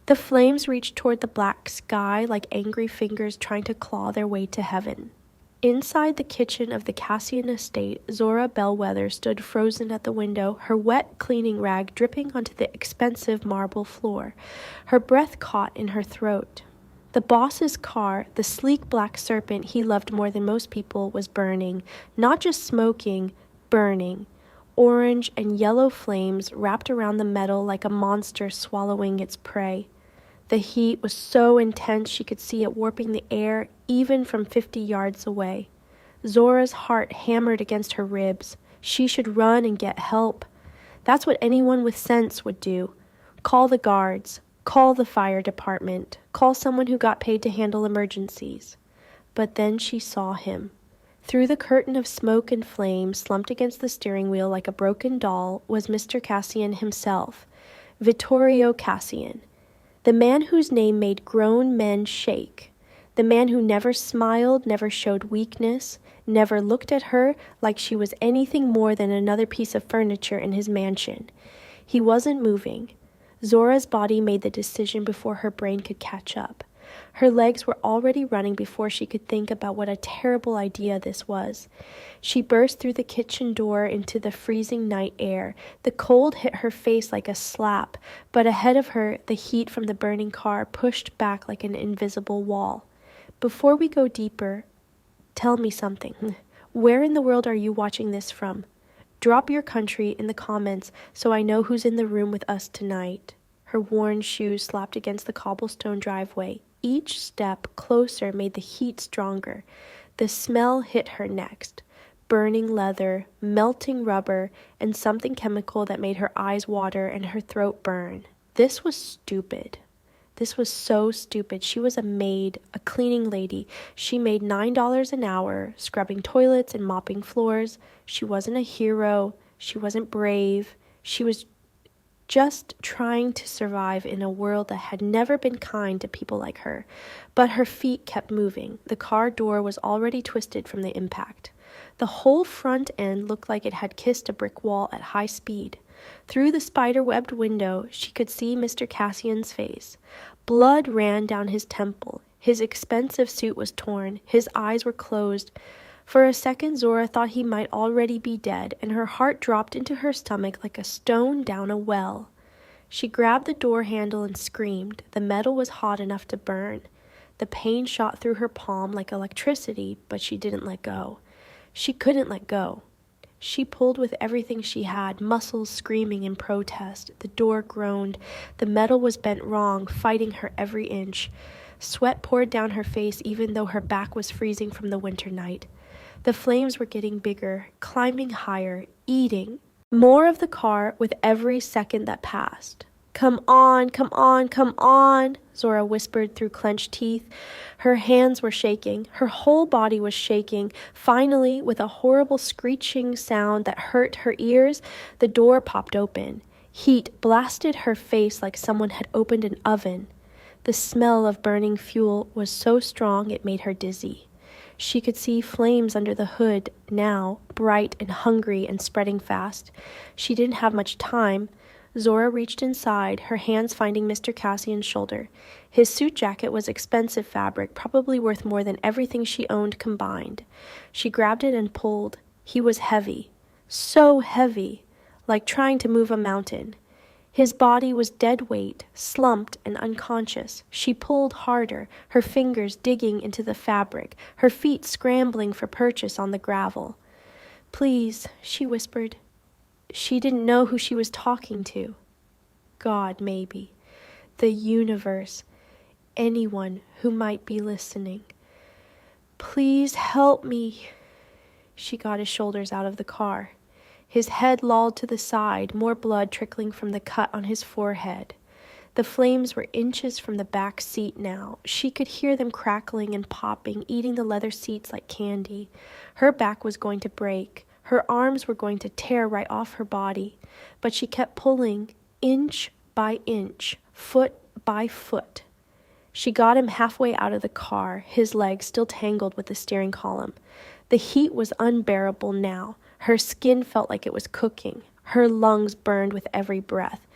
The flames reached toward the black sky like angry fingers trying to claw their way to heaven. Inside the kitchen of the Cassian estate, Zora Bellwether stood frozen at the window, her wet cleaning rag dripping onto the expensive marble floor, her breath caught in her throat. The boss's car, the sleek black serpent he loved more than most people, was burning, not just smoking, burning. Orange and yellow flames wrapped around the metal like a monster swallowing its prey. The heat was so intense she could see it warping the air even from 50 yards away. Zora's heart hammered against her ribs. She should run and get help. That's what anyone with sense would do. Call the guards. Call the fire department. Call someone who got paid to handle emergencies. But then she saw him. Through the curtain of smoke and flame, slumped against the steering wheel like a broken doll, was Mr. Cassian himself, Vittorio Cassian. The man whose name made grown men shake. The man who never smiled, never showed weakness, never looked at her like she was anything more than another piece of furniture in his mansion. He wasn't moving. Zora's body made the decision before her brain could catch up. Her legs were already running before she could think about what a terrible idea this was. She burst through the kitchen door into the freezing night air. The cold hit her face like a slap, but ahead of her, the heat from the burning car pushed back like an invisible wall. Before we go deeper, tell me something. Where in the world are you watching this from? Drop your country in the comments so I know who's in the room with us tonight. Her worn shoes slapped against the cobblestone driveway. Each step closer made the heat stronger. The smell hit her next. Burning leather, melting rubber, and something chemical that made her eyes water and her throat burn. This was stupid. This was so stupid. She was a maid, a cleaning lady. She made $9 an hour, scrubbing toilets and mopping floors. She wasn't a hero. She wasn't brave. She was just trying to survive in a world that had never been kind to people like her. But her feet kept moving. The car door was already twisted from the impact. The whole front end looked like it had kissed a brick wall at high speed. Through the spider-webbed window, she could see Mr. Cassian's face. Blood ran down his temple. His expensive suit was torn. His eyes were closed. For a second, Zora thought he might already be dead, and her heart dropped into her stomach like a stone down a well. She grabbed the door handle and screamed. The metal was hot enough to burn. The pain shot through her palm like electricity, but she didn't let go. She couldn't let go. She pulled with everything she had, muscles screaming in protest. The door groaned. The metal was bent wrong, fighting her every inch. Sweat poured down her face even though her back was freezing from the winter night. The flames were getting bigger, climbing higher, eating more of the car with every second that passed. "Come on, come on, come on," Zora whispered through clenched teeth. Her hands were shaking. Her whole body was shaking. Finally, with a horrible screeching sound that hurt her ears, the door popped open. Heat blasted her face like someone had opened an oven. The smell of burning fuel was so strong it made her dizzy. She could see flames under the hood now, bright and hungry and spreading fast. She didn't have much time. Zora reached inside, her hands finding Mr. Cassian's shoulder. His suit jacket was expensive fabric, probably worth more than everything she owned combined. She grabbed it and pulled. He was heavy. So heavy, like trying to move a mountain. His body was dead weight, slumped and unconscious. She pulled harder, her fingers digging into the fabric, her feet scrambling for purchase on the gravel. "Please," she whispered. She didn't know who she was talking to. God, maybe. The universe. Anyone who might be listening. "Please help me." She got his shoulders out of the car. His head lolled to the side, more blood trickling from the cut on his forehead. The flames were inches from the back seat now. She could hear them crackling and popping, eating the leather seats like candy. Her back was going to break. Her arms were going to tear right off her body. But she kept pulling, inch by inch, foot by foot. She got him halfway out of the car, his legs still tangled with the steering column. The heat was unbearable now. Her skin felt like it was cooking. Her lungs burned with every breath.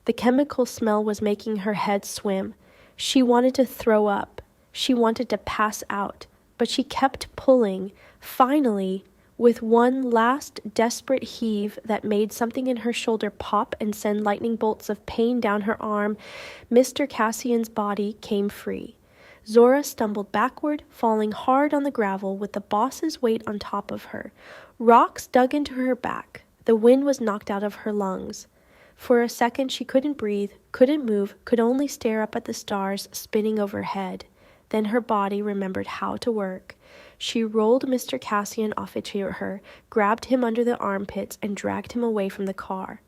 The chemical smell was making her head swim. She wanted to throw up. She wanted to pass out. But she kept pulling. Finally, with one last desperate heave that made something in her shoulder pop and send lightning bolts of pain down her arm, Mr. Cassian's body came free. Zora stumbled backward, falling hard on the gravel with the boss's weight on top of her. Rocks dug into her back. The wind was knocked out of her lungs. For a second she couldn't breathe, couldn't move, could only stare up at the stars spinning overhead. Then her body remembered how to work. She rolled Mr. Cassian off a chair, grabbed him under the armpits, and dragged him away from the car.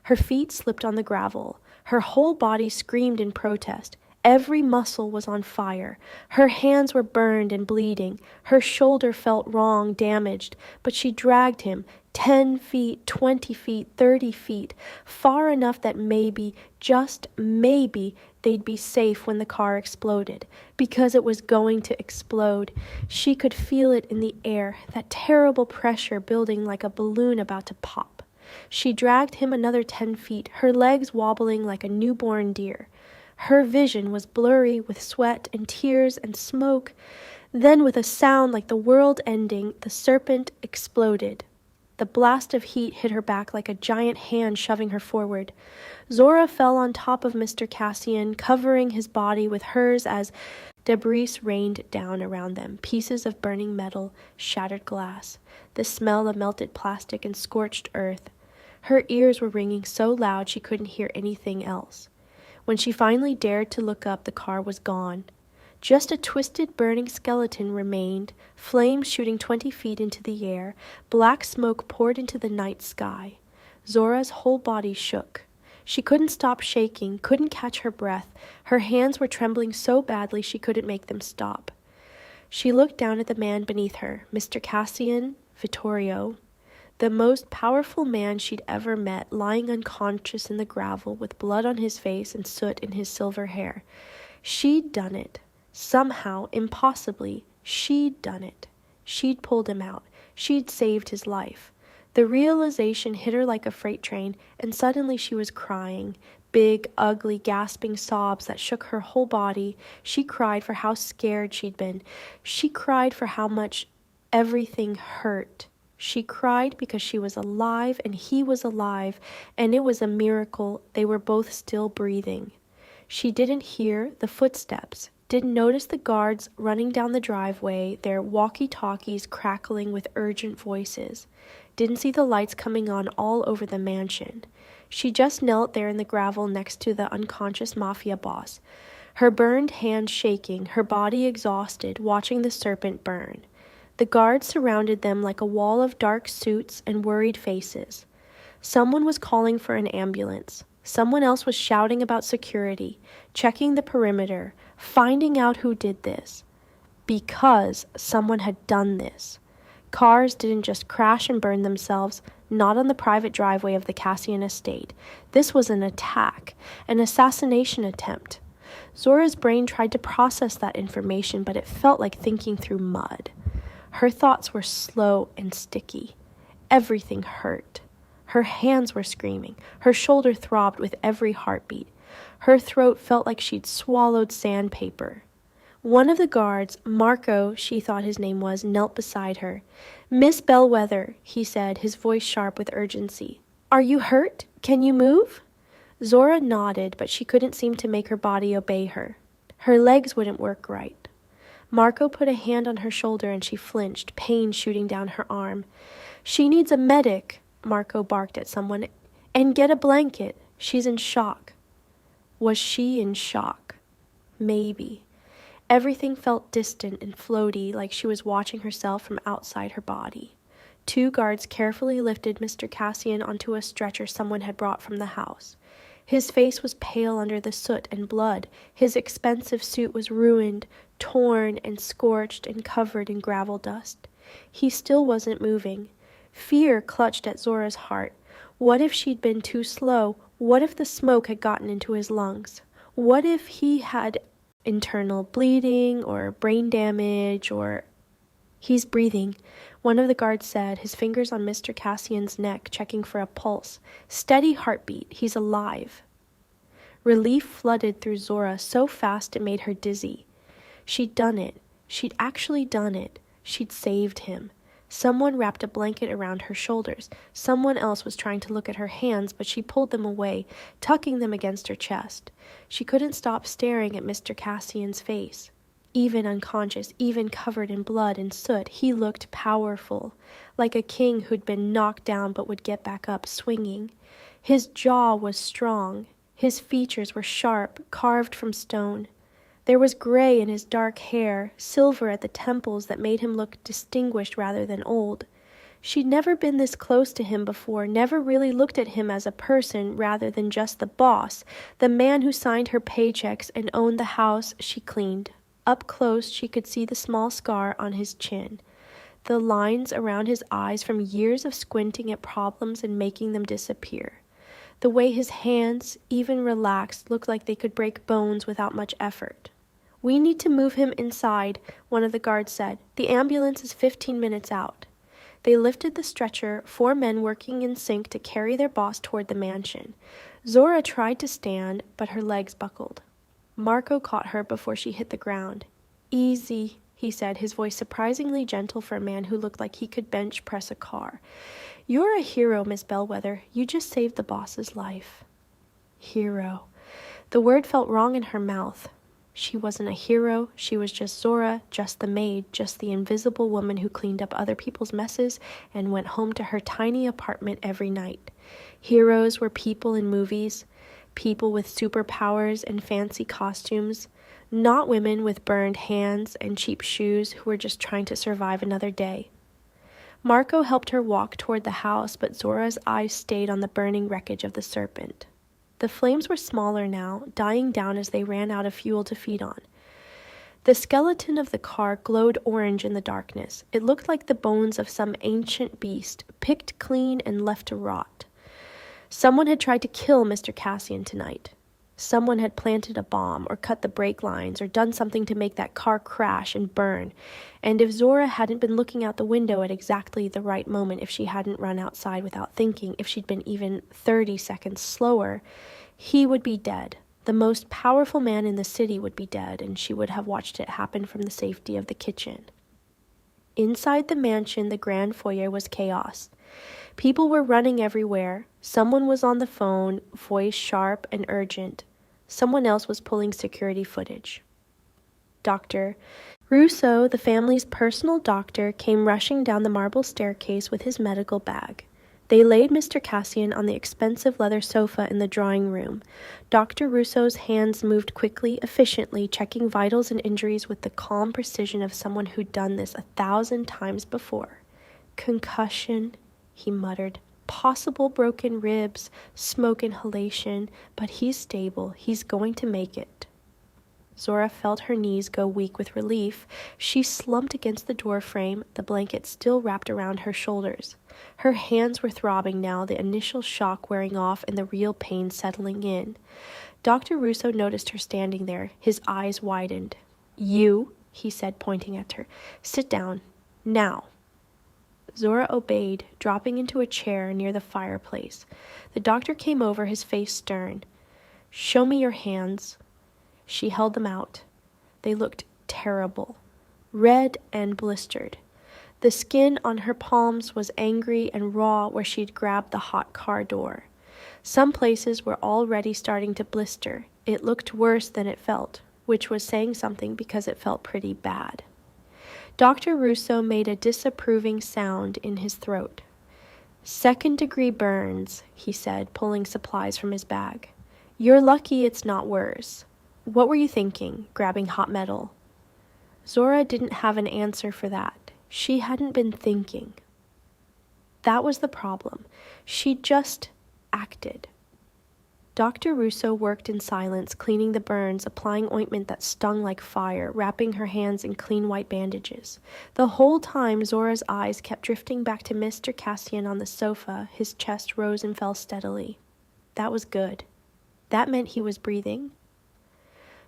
Her feet slipped on the gravel. Her whole body screamed in protest. Every muscle was on fire. Her hands were burned and bleeding. Her shoulder felt wrong, damaged, but she dragged him 10 feet, 20 feet, 30 feet, far enough that maybe, just maybe, they'd be safe when the car exploded, because it was going to explode. She could feel it in the air, that terrible pressure building like a balloon about to pop. She dragged him another 10 feet, her legs wobbling like a newborn deer. Her vision was blurry with sweat and tears and smoke. Then, with a sound like the world ending, the serpent exploded. The blast of heat hit her back like a giant hand shoving her forward. Zora fell on top of Mr. Cassian, covering his body with hers as debris rained down around them, pieces of burning metal, shattered glass, the smell of melted plastic and scorched earth. Her ears were ringing so loud she couldn't hear anything else. When she finally dared to look up, the car was gone. Just a twisted, burning skeleton remained, flames shooting 20 feet into the air. Black smoke poured into the night sky. Zora's whole body shook. She couldn't stop shaking, couldn't catch her breath. Her hands were trembling so badly she couldn't make them stop. She looked down at the man beneath her, Mr. Cassian, Vittorio, the most powerful man she'd ever met, lying unconscious in the gravel with blood on his face and soot in his silver hair. She'd done it. Somehow, impossibly, she'd done it. She'd pulled him out. She'd saved his life. The realization hit her like a freight train, and suddenly she was crying. Big, ugly, gasping sobs that shook her whole body. She cried for how scared she'd been. She cried for how much everything hurt. She cried because she was alive and he was alive, and it was a miracle they were both still breathing. She didn't hear the footsteps, didn't notice the guards running down the driveway, their walkie-talkies crackling with urgent voices, didn't see the lights coming on all over the mansion. She just knelt there in the gravel next to the unconscious Mafia Boss, her burned hands shaking, her body exhausted, watching the serpent burn. The guards surrounded them like a wall of dark suits and worried faces. Someone was calling for an ambulance. Someone else was shouting about security, checking the perimeter, finding out who did this. Because someone had done this. Cars didn't just crash and burn themselves, not on the private driveway of the Cassian estate. This was an attack, an assassination attempt. Zora's brain tried to process that information, but it felt like thinking through mud. Her thoughts were slow and sticky. Everything hurt. Her hands were screaming. Her shoulder throbbed with every heartbeat. Her throat felt like she'd swallowed sandpaper. One of the guards, Marco, she thought his name was, knelt beside her. "Miss Bellwether," he said, his voice sharp with urgency. "Are you hurt? Can you move?" Zora nodded, but she couldn't seem to make her body obey her. Her legs wouldn't work right. Marco put a hand on her shoulder and she flinched, pain shooting down her arm. "She needs a medic," Marco barked at someone. "And get a blanket. She's in shock." Was she in shock? Maybe. Everything felt distant and floaty, like she was watching herself from outside her body. 2 guards carefully lifted Mr. Cassian onto a stretcher someone had brought from the house. His face was pale under the soot and blood. His expensive suit was ruined, torn and scorched and covered in gravel dust. He still wasn't moving. Fear clutched at Zora's heart. What if she'd been too slow? What if the smoke had gotten into his lungs? What if he had internal bleeding or brain damage or... "He's breathing," one of the guards said, his fingers on Mr. Cassian's neck, checking for a pulse. "Steady heartbeat. He's alive." Relief flooded through Zora so fast it made her dizzy. She'd done it. She'd actually done it. She'd saved him. Someone wrapped a blanket around her shoulders. Someone else was trying to look at her hands, but she pulled them away, tucking them against her chest. She couldn't stop staring at Mr. Cassian's face. Even unconscious, even covered in blood and soot, he looked powerful, like a king who'd been knocked down but would get back up swinging. His jaw was strong. His features were sharp, carved from stone. There was gray in his dark hair, silver at the temples that made him look distinguished rather than old. She'd never been this close to him before, never really looked at him as a person rather than just the boss, the man who signed her paychecks and owned the house she cleaned. Up close, she could see the small scar on his chin, the lines around his eyes from years of squinting at problems and making them disappear. The way his hands, even relaxed, looked like they could break bones without much effort. "We need to move him inside," one of the guards said. "The ambulance is 15 minutes out." They lifted the stretcher, 4 men working in sync to carry their boss toward the mansion. Zora tried to stand, but her legs buckled. Marco caught her before she hit the ground. "Easy," he said, his voice surprisingly gentle for a man who looked like he could bench press a car. "You're a hero, Miss Bellwether. You just saved the boss's life." Hero. The word felt wrong in her mouth. She wasn't a hero. She was just Zora, just the maid, just the invisible woman who cleaned up other people's messes and went home to her tiny apartment every night. Heroes were people in movies, people with superpowers and fancy costumes, not women with burned hands and cheap shoes who were just trying to survive another day. Marco helped her walk toward the house, but Zora's eyes stayed on the burning wreckage of the Serpent. The flames were smaller now, dying down as they ran out of fuel to feed on. The skeleton of the car glowed orange in the darkness. It looked like the bones of some ancient beast, picked clean and left to rot. Someone had tried to kill Mr. Cassian tonight. Someone had planted a bomb or cut the brake lines or done something to make that car crash and burn. And if Zora hadn't been looking out the window at exactly the right moment, if she hadn't run outside without thinking, if she'd been even 30 seconds slower, he would be dead. The most powerful man in the city would be dead, and she would have watched it happen from the safety of the kitchen. Inside the mansion, the grand foyer was chaos. People were running everywhere. Someone was on the phone, voice sharp and urgent. Someone else was pulling security footage. Dr. Russo, the family's personal doctor, came rushing down the marble staircase with his medical bag. They laid Mr. Cassian on the expensive leather sofa in the drawing room. Dr. Russo's hands moved quickly, efficiently, checking vitals and injuries with the calm precision of someone who'd done this 1,000 times before. "Concussion," he muttered. "Possible broken ribs, smoke inhalation, but he's stable. He's going to make it." Zora felt her knees go weak with relief. She slumped against the door frame, the blanket still wrapped around her shoulders. Her hands were throbbing now, the initial shock wearing off and the real pain settling in. Dr. Russo noticed her standing there. His eyes widened. "You," he said, pointing at her. "Sit down. Now." Zora obeyed, dropping into a chair near the fireplace. The doctor came over, his face stern. "Show me your hands." She held them out. They looked terrible, red and blistered. The skin on her palms was angry and raw where she'd grabbed the hot car door. Some places were already starting to blister. It looked worse than it felt, which was saying something because it felt pretty bad. Dr. Russo made a disapproving sound in his throat. "Second-degree burns," he said, pulling supplies from his bag. "You're lucky it's not worse. What were you thinking, grabbing hot metal?" Zora didn't have an answer for that. She hadn't been thinking. That was the problem. She just acted. Dr. Russo worked in silence, cleaning the burns, applying ointment that stung like fire, wrapping her hands in clean white bandages. The whole time, Zora's eyes kept drifting back to Mr. Cassian on the sofa. His chest rose and fell steadily. That was good. That meant he was breathing.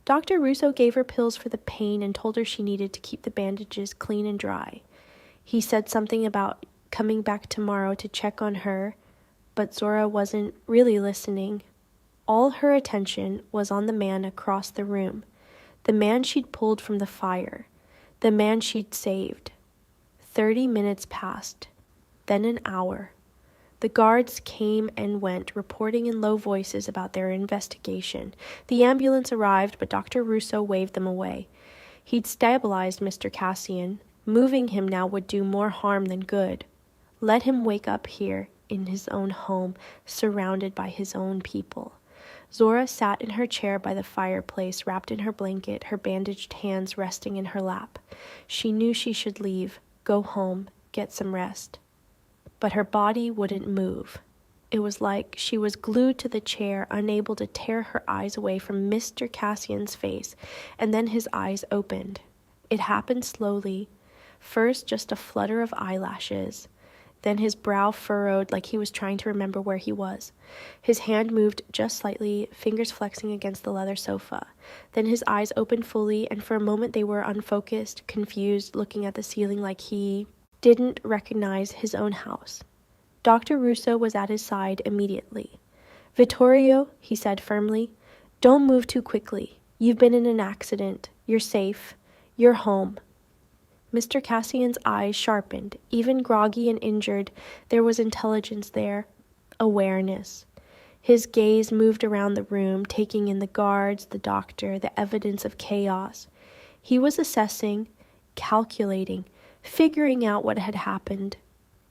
Dr. Russo gave her pills for the pain and told her she needed to keep the bandages clean and dry. He said something about coming back tomorrow to check on her, but Zora wasn't really listening. All her attention was on the man across the room, the man she'd pulled from the fire, the man she'd saved. 30 minutes passed, then an hour. The guards came and went, reporting in low voices about their investigation. The ambulance arrived, but Dr. Russo waved them away. He'd stabilized Mr. Cassian. Moving him now would do more harm than good. Let him wake up here, in his own home, surrounded by his own people. Zora sat in her chair by the fireplace, wrapped in her blanket, her bandaged hands resting in her lap. She knew she should leave, go home, get some rest. But her body wouldn't move. It was like she was glued to the chair, unable to tear her eyes away from Mr. Cassian's face, and then his eyes opened. It happened slowly. First, just a flutter of eyelashes. Then his brow furrowed like he was trying to remember where he was. His hand moved just slightly, fingers flexing against the leather sofa. Then his eyes opened fully, and for a moment they were unfocused, confused, looking at the ceiling like he didn't recognize his own house. Dr. Russo was at his side immediately. "Vittorio," he said firmly, "don't move too quickly. You've been in an accident. You're safe. You're home." Mr. Cassian's eyes sharpened. Even groggy and injured, there was intelligence there, awareness. His gaze moved around the room, taking in the guards, the doctor, the evidence of chaos. He was assessing, calculating, figuring out what had happened.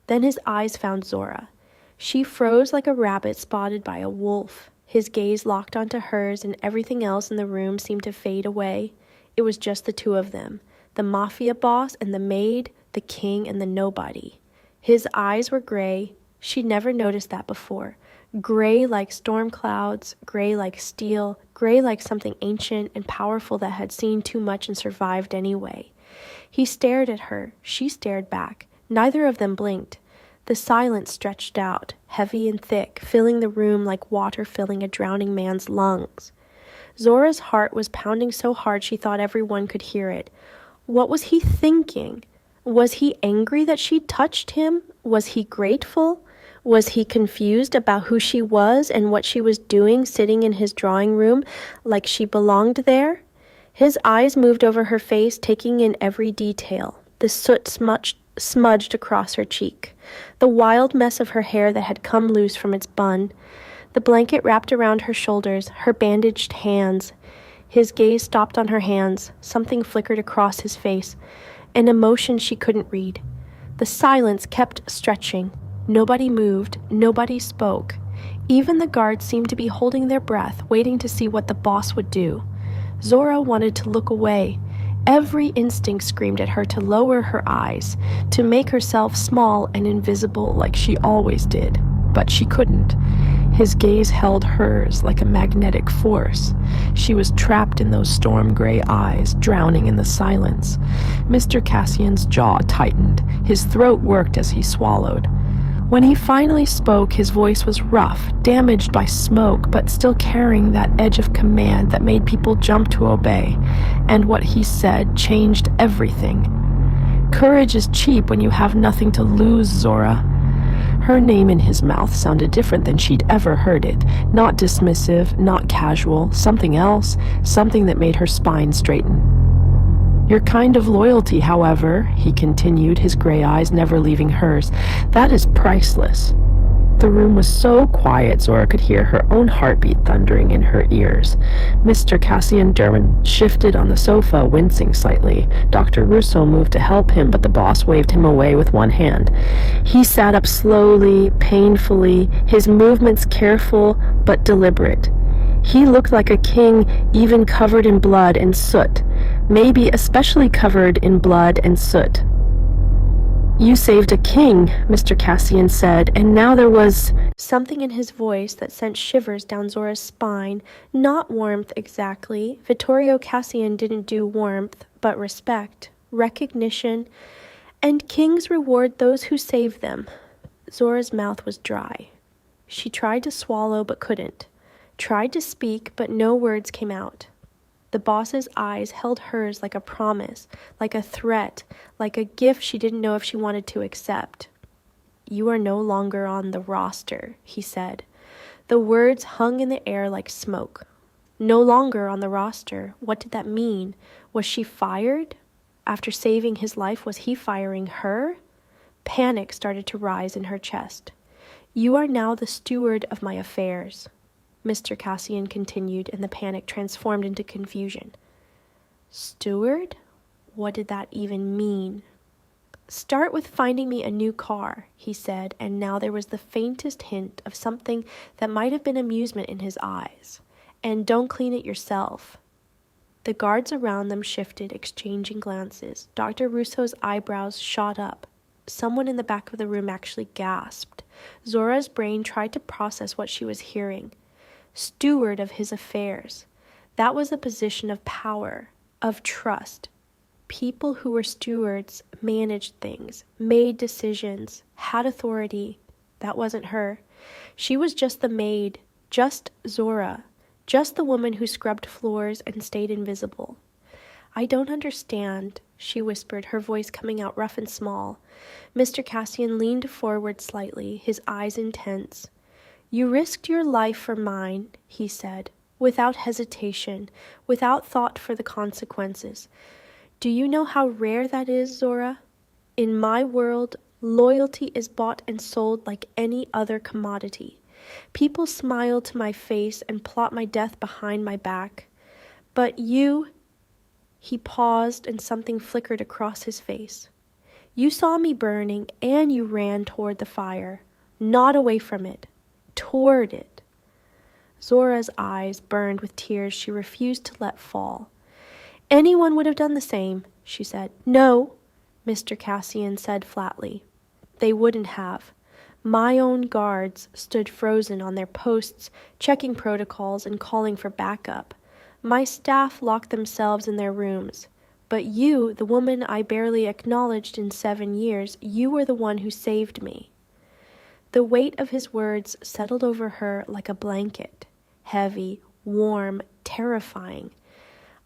Then his eyes found Zora. She froze like a rabbit spotted by a wolf. His gaze locked onto hers, and everything else in the room seemed to fade away. It was just the two of them. The Mafia Boss and the Maid, the king and the nobody. His eyes were gray. She'd never noticed that before. Gray like storm clouds, gray like steel, gray like something ancient and powerful that had seen too much and survived anyway. He stared at her. She stared back. Neither of them blinked. The silence stretched out, heavy and thick, filling the room like water filling a drowning man's lungs. Zora's heart was pounding so hard she thought everyone could hear it. What was he thinking? Was he angry that she touched him? Was he grateful? Was he confused about who she was and what she was doing sitting in his drawing room like she belonged there? His eyes moved over her face, taking in every detail. The soot smudged across her cheek. The wild mess of her hair that had come loose from its bun. The blanket wrapped around her shoulders, her bandaged hands. His gaze stopped on her hands. Something flickered across his face, an emotion she couldn't read. The silence kept stretching. Nobody moved. Nobody spoke. Even the guards seemed to be holding their breath, waiting to see what the boss would do. Zora wanted to look away. Every instinct screamed at her to lower her eyes, to make herself small and invisible like she always did. But she couldn't. His gaze held hers like a magnetic force. She was trapped in those storm-gray eyes, drowning in the silence. Mr. Cassian's jaw tightened. His throat worked as he swallowed. When he finally spoke, his voice was rough, damaged by smoke, but still carrying that edge of command that made people jump to obey. And what he said changed everything. "Courage is cheap when you have nothing to lose, Zora." Her name in his mouth sounded different than she'd ever heard it. Not dismissive, not casual, something else, something that made her spine straighten. "Your kind of loyalty, however," he continued, his gray eyes never leaving hers, "that is priceless." The room was so quiet Zora could hear her own heartbeat thundering in her ears. Mr. Cassian Derwin shifted on the sofa, wincing slightly. Dr. Russo moved to help him, but the boss waved him away with one hand. He sat up slowly, painfully, his movements careful but deliberate. He looked like a king, even covered in blood and soot, maybe especially covered in blood and soot. "You saved a king," Mr. Cassian said, and now there was something in his voice that sent shivers down Zora's spine. Not warmth exactly. Vittorio Cassian didn't do warmth, but respect, recognition, and kings reward those who save them. Zora's mouth was dry. She tried to swallow but couldn't. Tried to speak, but no words came out. The boss's eyes held hers like a promise, like a threat, like a gift she didn't know if she wanted to accept. "You are no longer on the roster," he said. The words hung in the air like smoke. No longer on the roster. What did that mean? Was she fired? After saving his life, was he firing her? Panic started to rise in her chest. You are now the steward of my affairs, Mr. Cassian continued, and the panic transformed into confusion. Steward? What did that even mean? Start with finding me a new car, he said, and now there was the faintest hint of something that might have been amusement in his eyes. And don't clean it yourself. The guards around them shifted, exchanging glances. Dr. Russo's eyebrows shot up. Someone in the back of the room actually gasped. Zora's brain tried to process what she was hearing. Steward of his affairs. That was a position of power, of trust. People who were stewards managed things, made decisions, had authority. That wasn't her. She was just the maid, just Zora, just the woman who scrubbed floors and stayed invisible. I don't understand, she whispered, her voice coming out rough and small. Mr. Cassian leaned forward slightly, his eyes intense. You risked your life for mine, he said, without hesitation, without thought for the consequences. Do you know how rare that is, Zora? In my world, loyalty is bought and sold like any other commodity. People smile to my face and plot my death behind my back. But you... He paused and something flickered across his face. You saw me burning and you ran toward the fire, not away from it, toward it. Zora's eyes burned with tears she refused to let fall. Anyone would have done the same, she said. No, Mr. Cassian said flatly. They wouldn't have. My own guards stood frozen on their posts, checking protocols and calling for backup. My staff locked themselves in their rooms. But you, the woman I barely acknowledged in 7 years, you were the one who saved me. The weight of his words settled over her like a blanket, heavy, warm, terrifying.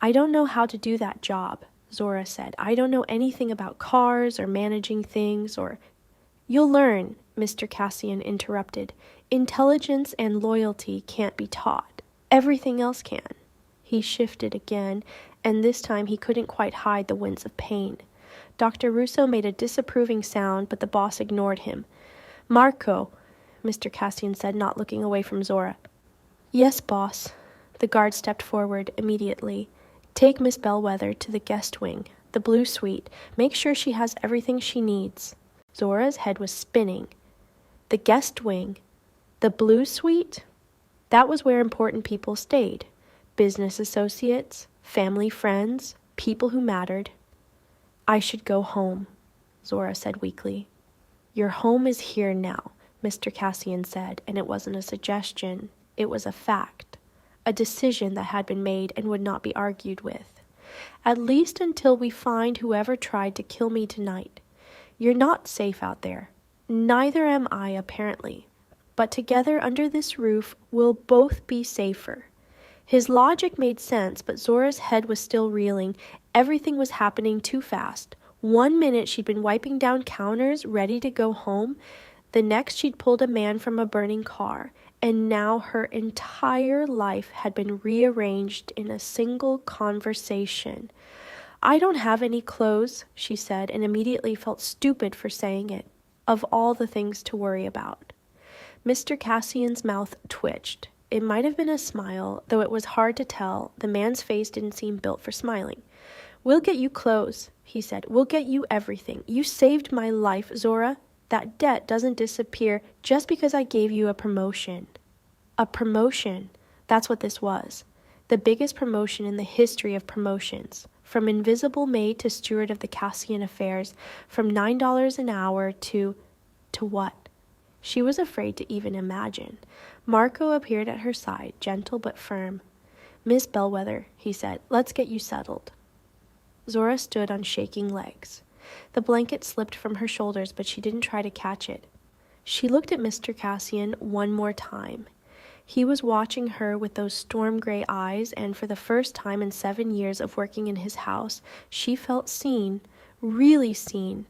I don't know how to do that job, Zora said. I don't know anything about cars or managing things or... You'll learn, Mr. Cassian interrupted. Intelligence and loyalty can't be taught. Everything else can. He shifted again, and this time he couldn't quite hide the wince of pain. Dr. Russo made a disapproving sound, but the boss ignored him. Marco, Mr. Cassian said, not looking away from Zora. Yes, boss. The guard stepped forward immediately. Take Miss Bellwether to the guest wing, the blue suite. Make sure she has everything she needs. Zora's head was spinning. The guest wing? The blue suite? That was where important people stayed. Business associates, family friends, people who mattered. I should go home, Zora said weakly. Your home is here now, Mr. Cassian said, and it wasn't a suggestion. It was a fact. A decision that had been made and would not be argued with. At least until we find whoever tried to kill me tonight. You're not safe out there. Neither am I, apparently. But together under this roof, we'll both be safer. His logic made sense, but Zora's head was still reeling. Everything was happening too fast. 1 minute she'd been wiping down counters, ready to go home. The next she'd pulled a man from a burning car. And now her entire life had been rearranged in a single conversation. I don't have any clothes, she said, and immediately felt stupid for saying it. Of all the things to worry about. Mr. Cassian's mouth twitched. It might have been a smile, though it was hard to tell. The man's face didn't seem built for smiling. We'll get you clothes, he said. We'll get you everything. You saved my life, Zora. That debt doesn't disappear just because I gave you a promotion. A promotion. That's what this was. The biggest promotion in the history of promotions. From invisible maid to steward of the Cassian affairs. From $9 an hour to what? She was afraid to even imagine. Marco appeared at her side, gentle but firm. Miss Bellwether, he said, let's get you settled. Zora stood on shaking legs. The blanket slipped from her shoulders, but she didn't try to catch it. She looked at Mr. Cassian one more time. He was watching her with those storm-gray eyes, and for the first time in 7 years of working in his house, she felt seen, really seen.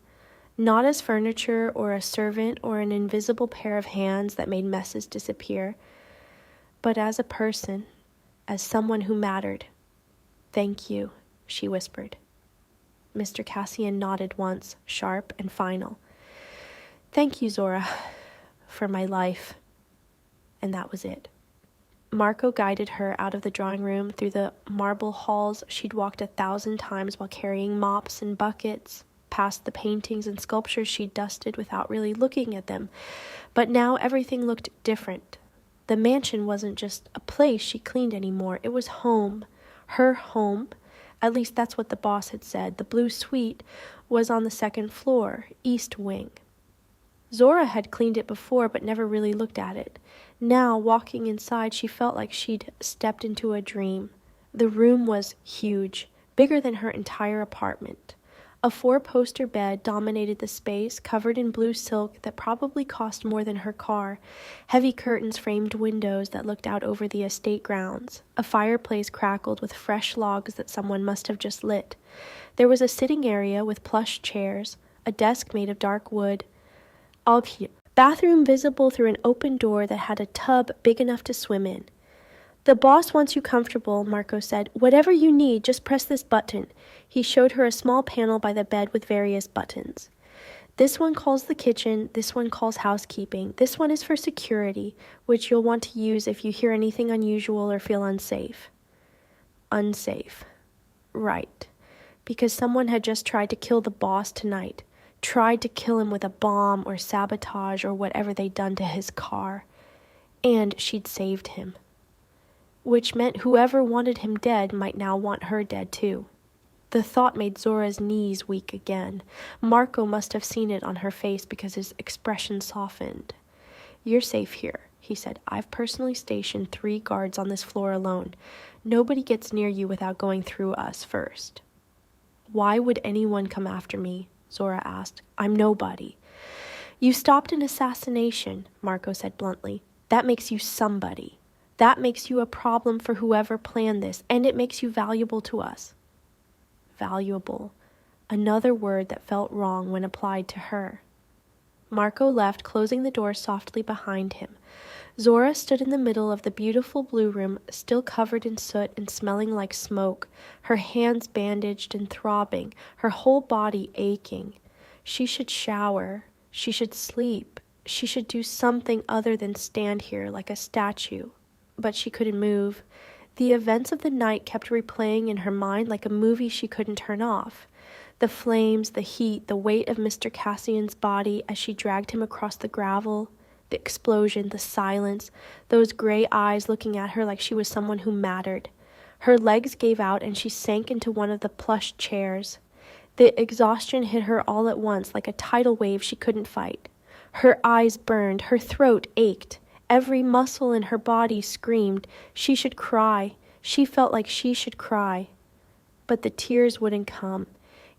Not as furniture or a servant or an invisible pair of hands that made messes disappear. but as a person, as someone who mattered. Thank you, she whispered. Mr. Cassian nodded once, sharp and final. Thank you, Zora, for my life. And that was it. Marco guided her out of the drawing room through the marble halls she'd walked 1,000 times while carrying mops and buckets, past the paintings and sculptures she'd dusted without really looking at them. But now everything looked different. The mansion wasn't just a place she cleaned anymore. It was home. Her home. At least that's what the boss had said. The blue suite was on the 2nd floor, east wing. Zora had cleaned it before but never really looked at it. Now, walking inside, she felt like she'd stepped into a dream. The room was huge, bigger than her entire apartment. A 4-poster bed dominated the space, covered in blue silk that probably cost more than her car. Heavy curtains framed windows that looked out over the estate grounds. A fireplace crackled with fresh logs that someone must have just lit. There was a sitting area with plush chairs, a desk made of dark wood. Bathroom visible through an open door that had a tub big enough to swim in. The boss wants you comfortable, Marco said. Whatever you need, just press this button. He showed her a small panel by the bed with various buttons. This one calls the kitchen, this one calls housekeeping, this one is for security, which you'll want to use if you hear anything unusual or feel unsafe. Unsafe. Right. Because someone had just tried to kill the boss tonight. Tried to kill him with a bomb or sabotage or whatever they'd done to his car. And she'd saved him. Which meant whoever wanted him dead might now want her dead too. The thought made Zora's knees weak again. Marco must have seen it on her face because his expression softened. You're safe here, he said. I've personally stationed 3 guards on this floor alone. Nobody gets near you without going through us first. Why would anyone come after me? Zora asked. I'm nobody. You stopped an assassination, Marco said bluntly. That makes you somebody. That makes you a problem for whoever planned this, and it makes you valuable to us. Valuable. Another word that felt wrong when applied to her. Marco left, closing the door softly behind him. Zora stood in the middle of the beautiful blue room, still covered in soot and smelling like smoke, her hands bandaged and throbbing, her whole body aching. She should shower. She should sleep. She should do something other than stand here like a statue. But she couldn't move. The events of the night kept replaying in her mind like a movie she couldn't turn off. The flames, the heat, the weight of Mr. Cassian's body as she dragged him across the gravel, the explosion, the silence, those gray eyes looking at her like she was someone who mattered. Her legs gave out and she sank into one of the plush chairs. The exhaustion hit her all at once like a tidal wave she couldn't fight. Her eyes burned, her throat ached. Every muscle in her body screamed. She should cry. She felt like she should cry. But the tears wouldn't come.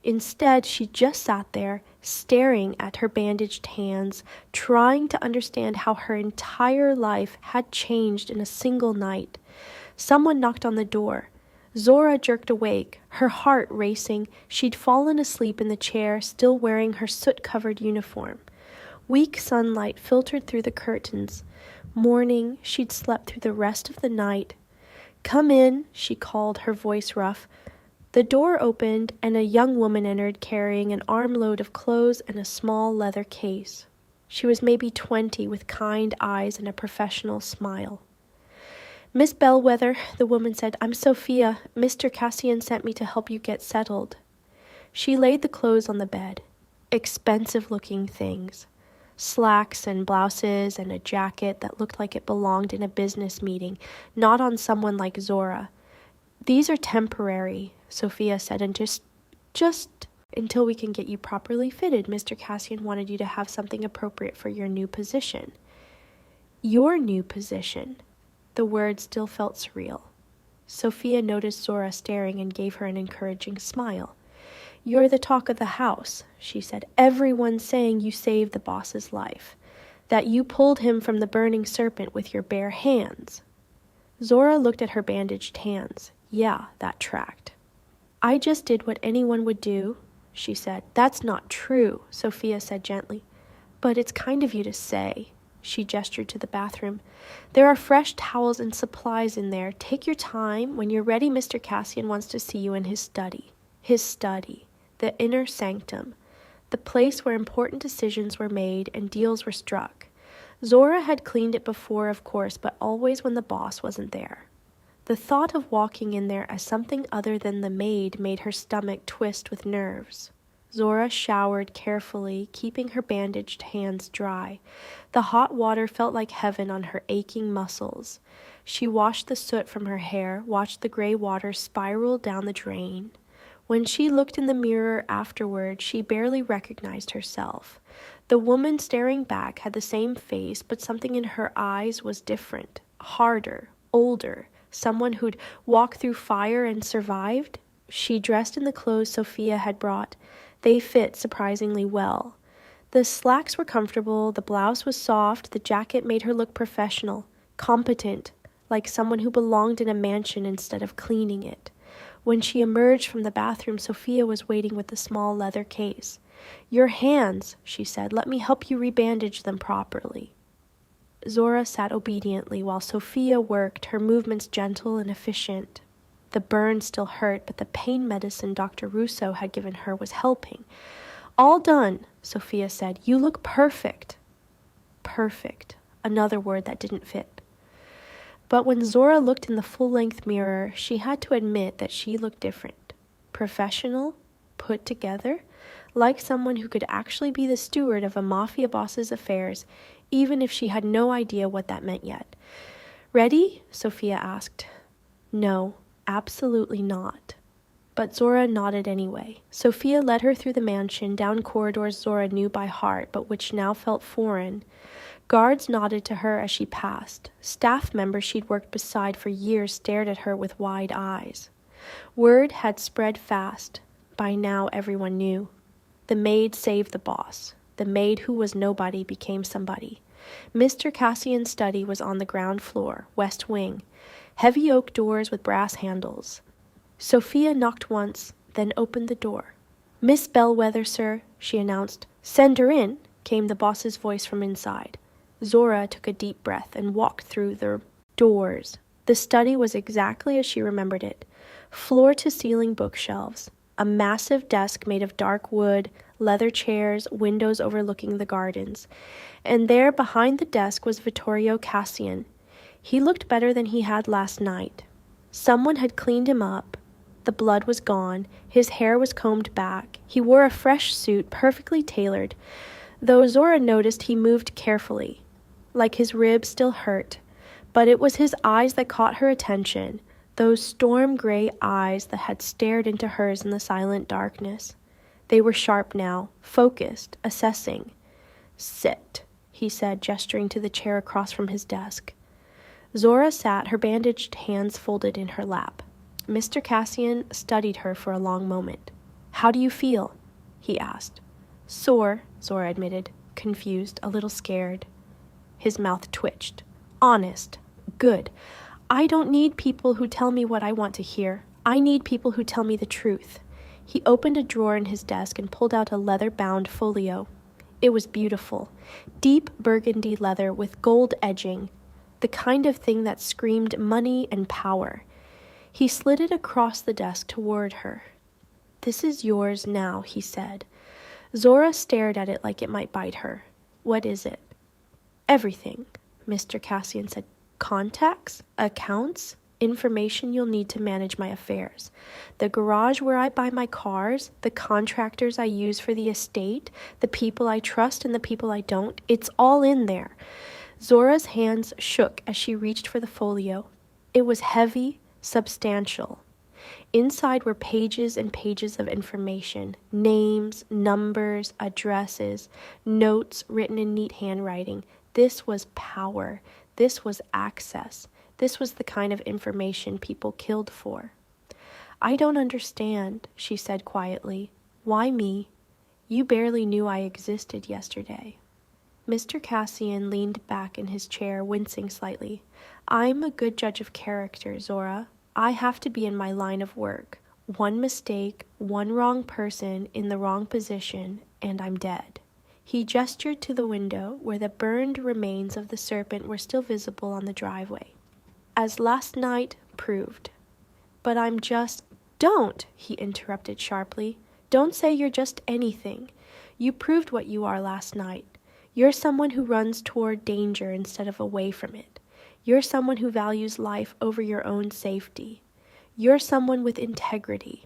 Instead, she just sat there, staring at her bandaged hands, trying to understand how her entire life had changed in a single night. Someone knocked on the door. Zora jerked awake, her heart racing. She'd fallen asleep in the chair, still wearing her soot-covered uniform. Weak sunlight filtered through the curtains. Morning, she'd slept through the rest of the night. Come in, she called, her voice rough. The door opened, and a young woman entered carrying an armload of clothes and a small leather case. She was maybe 20, with kind eyes and a professional smile. Miss Bellwether, the woman said, I'm Sophia. Mr. Cassian sent me to help you get settled. She laid the clothes on the bed. Expensive-looking things. Slacks and blouses and a jacket that looked like it belonged in a business meeting, not on someone like Zora. These are temporary, Sophia said, and just until we can get you properly fitted. Mr. Cassian wanted you to have something appropriate for your new position. Your new position. The word still felt surreal. Sophia noticed Zora staring and gave her an encouraging smile. You're the talk of the house, she said. Everyone's saying you saved the boss's life, that you pulled him from the burning serpent with your bare hands. Zora looked at her bandaged hands. Yeah, that tracked. I just did what anyone would do, she said. That's not true, Sophia said gently. But it's kind of you to say. She gestured to the bathroom. There are fresh towels and supplies in there. Take your time. When you're ready, Mr. Cassian wants to see you in his study. His study. The inner sanctum. The place where important decisions were made and deals were struck. Zora had cleaned it before, of course, but always when the boss wasn't there. The thought of walking in there as something other than the maid made her stomach twist with nerves. Zora showered carefully, keeping her bandaged hands dry. The hot water felt like heaven on her aching muscles. She washed the soot from her hair, watched the gray water spiral down the drain. When she looked in the mirror afterward, she barely recognized herself. The woman staring back had the same face, but something in her eyes was different, harder, older. Someone who'd walked through fire and survived? She dressed in the clothes Sophia had brought. They fit surprisingly well. The slacks were comfortable, the blouse was soft, the jacket made her look professional, competent, like someone who belonged in a mansion instead of cleaning it. When she emerged from the bathroom, Sophia was waiting with the small leather case. "Your hands," she said. "Let me help you rebandage them properly." Zora sat obediently while Sophia worked, her movements gentle and efficient. The burn still hurt, but the pain medicine Dr. Russo had given her was helping. "All done," Sophia said. "You look perfect." Perfect. Another word that didn't fit. But when Zora looked in the full-length mirror, she had to admit that she looked different. Professional, put together, like someone who could actually be the steward of a mafia boss's affairs, even if she had no idea what that meant yet. "Ready?" Sophia asked. No. Absolutely not. But Zora nodded anyway. Sophia led her through the mansion, down corridors Zora knew by heart, but which now felt foreign. Guards nodded to her as she passed. Staff members she'd worked beside for years stared at her with wide eyes. Word had spread fast. By now everyone knew. The maid saved the boss. The maid who was nobody became somebody. Mr. Cassian's study was on the ground floor, west wing. Heavy oak doors with brass handles. Sophia knocked once, then opened the door. "Miss Bellwether, sir," she announced. "Send her in," came the boss's voice from inside. Zora took a deep breath and walked through the doors. The study was exactly as she remembered it. Floor-to-ceiling bookshelves. A massive desk made of dark wood, leather chairs, windows overlooking the gardens. And there behind the desk was Vittorio Cassian. He looked better than he had last night. Someone had cleaned him up. The blood was gone. His hair was combed back. He wore a fresh suit, perfectly tailored, though Zora noticed he moved carefully, like his ribs still hurt. But it was his eyes that caught her attention, those storm-gray eyes that had stared into hers in the silent darkness. They were sharp now, focused, assessing. "Sit," he said, gesturing to the chair across from his desk. Zora sat, her bandaged hands folded in her lap. Mr. Cassian studied her for a long moment. "How do you feel?" he asked. "Sore," Zora admitted, confused, a little scared. His mouth twitched. "Honest. Good. I don't need people who tell me what I want to hear. I need people who tell me the truth." He opened a drawer in his desk and pulled out a leather-bound folio. It was beautiful. Deep burgundy leather with gold edging. The kind of thing that screamed money and power. He slid it across the desk toward her. "This is yours now," he said. Zora stared at it like it might bite her. "What is it?" "Everything," Mr. Cassian said. "Contacts, accounts, information you'll need to manage my affairs. The garage where I buy my cars, the contractors I use for the estate, the people I trust and the people I don't. It's all in there." Zora's hands shook as she reached for the folio. It was heavy, substantial. Inside were pages and pages of information, names, numbers, addresses, notes written in neat handwriting. This was power. This was access. This was the kind of information people killed for. "I don't understand," she said quietly. "Why me? You barely knew I existed yesterday." Mr. Cassian leaned back in his chair, wincing slightly. "I'm a good judge of character, Zora. I have to be in my line of work. One mistake, one wrong person in the wrong position, and I'm dead." He gestured to the window where the burned remains of the serpent were still visible on the driveway. As last night proved. But I'm just... Don't, he interrupted sharply. Don't say you're just anything. You proved what you are last night. You're someone who runs toward danger instead of away from it. You're someone who values life over your own safety. You're someone with integrity.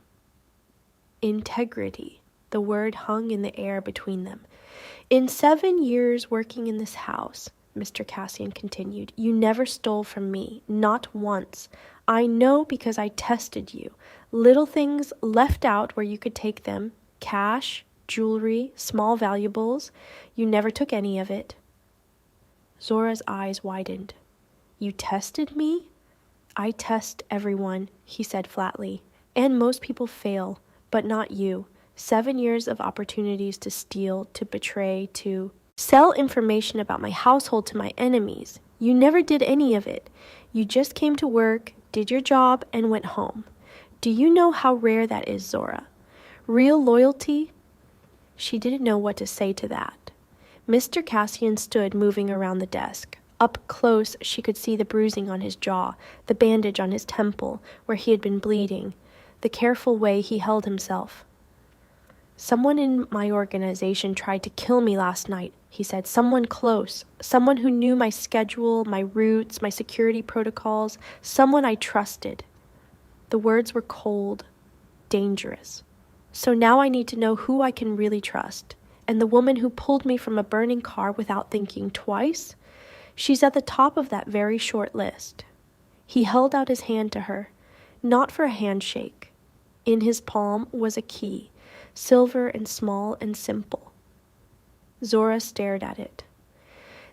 Integrity. The word hung in the air between them. In 7 years working in this house, Mr. Cassian continued, you never stole from me, not once. I know because I tested you. Little things left out where you could take them, cash, jewelry, small valuables. You never took any of it. Zora's eyes widened. You tested me? I test everyone, he said flatly. And most people fail, but not you. 7 years of opportunities to steal, to betray, to sell information about my household to my enemies. You never did any of it. You just came to work, did your job, and went home. Do you know how rare that is, Zora? Real loyalty? She didn't know what to say to that. Mr. Cassian stood moving around the desk. Up close, she could see the bruising on his jaw, the bandage on his temple, where he had been bleeding, the careful way he held himself. Someone in my organization tried to kill me last night, he said. Someone close. Someone who knew my schedule, my routes, my security protocols. Someone I trusted. The words were cold, dangerous. So now I need to know who I can really trust. And the woman who pulled me from a burning car without thinking twice? She's at the top of that very short list. He held out his hand to her, not for a handshake. In his palm was a key. Silver and small and simple. Zora stared at it.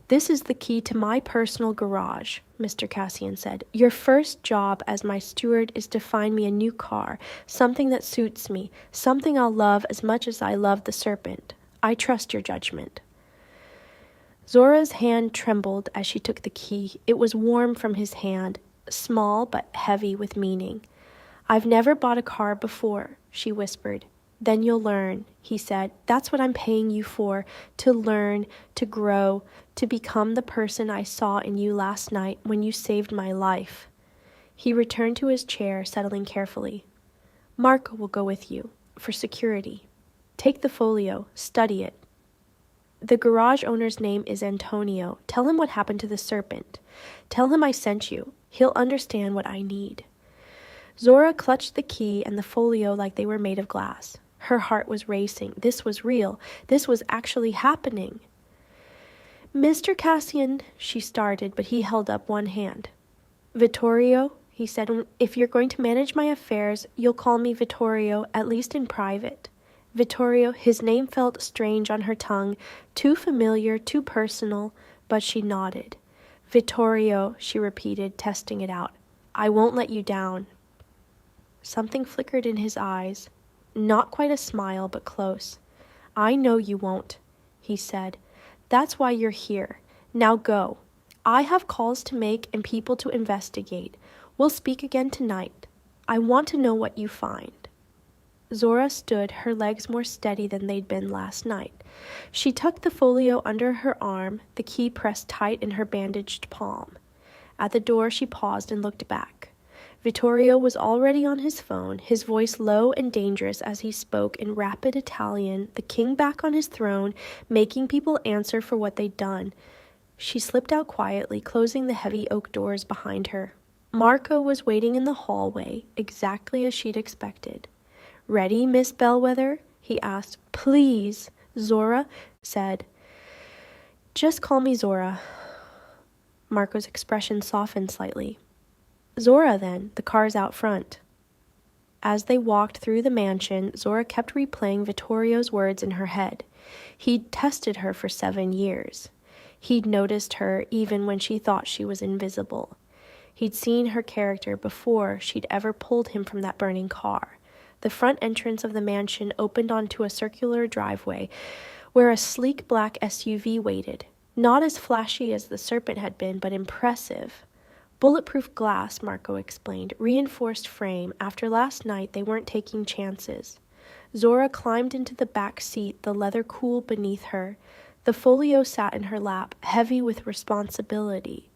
This is the key to my personal garage, Mr. Cassian said. Your first job as my steward is to find me a new car, something that suits me, something I'll love as much as I love the serpent. I trust your judgment. Zora's hand trembled as she took the key. It was warm from his hand, small but heavy with meaning. I've never bought a car before, she whispered. Then you'll learn, he said. That's what I'm paying you for, to learn, to grow, to become the person I saw in you last night when you saved my life. He returned to his chair, settling carefully. Marco will go with you, for security. Take the folio, study it. The garage owner's name is Antonio. Tell him what happened to the serpent. Tell him I sent you. He'll understand what I need. Zora clutched the key and the folio like they were made of glass. Her heart was racing. This was real. This was actually happening. Mr. Cassian, she started, but he held up one hand. Vittorio, he said, if you're going to manage my affairs, you'll call me Vittorio, at least in private. Vittorio, his name felt strange on her tongue, too familiar, too personal, but she nodded. Vittorio, she repeated, testing it out. I won't let you down. Something flickered in his eyes. Not quite a smile, but close. I know you won't, he said. That's why you're here. Now go. I have calls to make and people to investigate. We'll speak again tonight. I want to know what you find. Zora stood, her legs more steady than they'd been last night. She tucked the folio under her arm, the key pressed tight in her bandaged palm. At the door, she paused and looked back. Vittorio was already on his phone, his voice low and dangerous as he spoke in rapid Italian, the king back on his throne, making people answer for what they'd done. She slipped out quietly, closing the heavy oak doors behind her. Marco was waiting in the hallway, exactly as she'd expected. Ready, Miss Bellwether? He asked. Please, Zora said. Just call me Zora. Marco's expression softened slightly. Zora, then. The car's out front. As they walked through the mansion, Zora kept replaying Vittorio's words in her head. He'd tested her for 7 years. He'd noticed her even when she thought she was invisible. He'd seen her character before she'd ever pulled him from that burning car. The front entrance of the mansion opened onto a circular driveway where a sleek black SUV waited. Not as flashy as the serpent had been, but impressive. Bulletproof glass, Marco explained. Reinforced frame. After last night, they weren't taking chances. Zora climbed into the back seat, the leather cool beneath her. The folio sat in her lap, heavy with responsibility.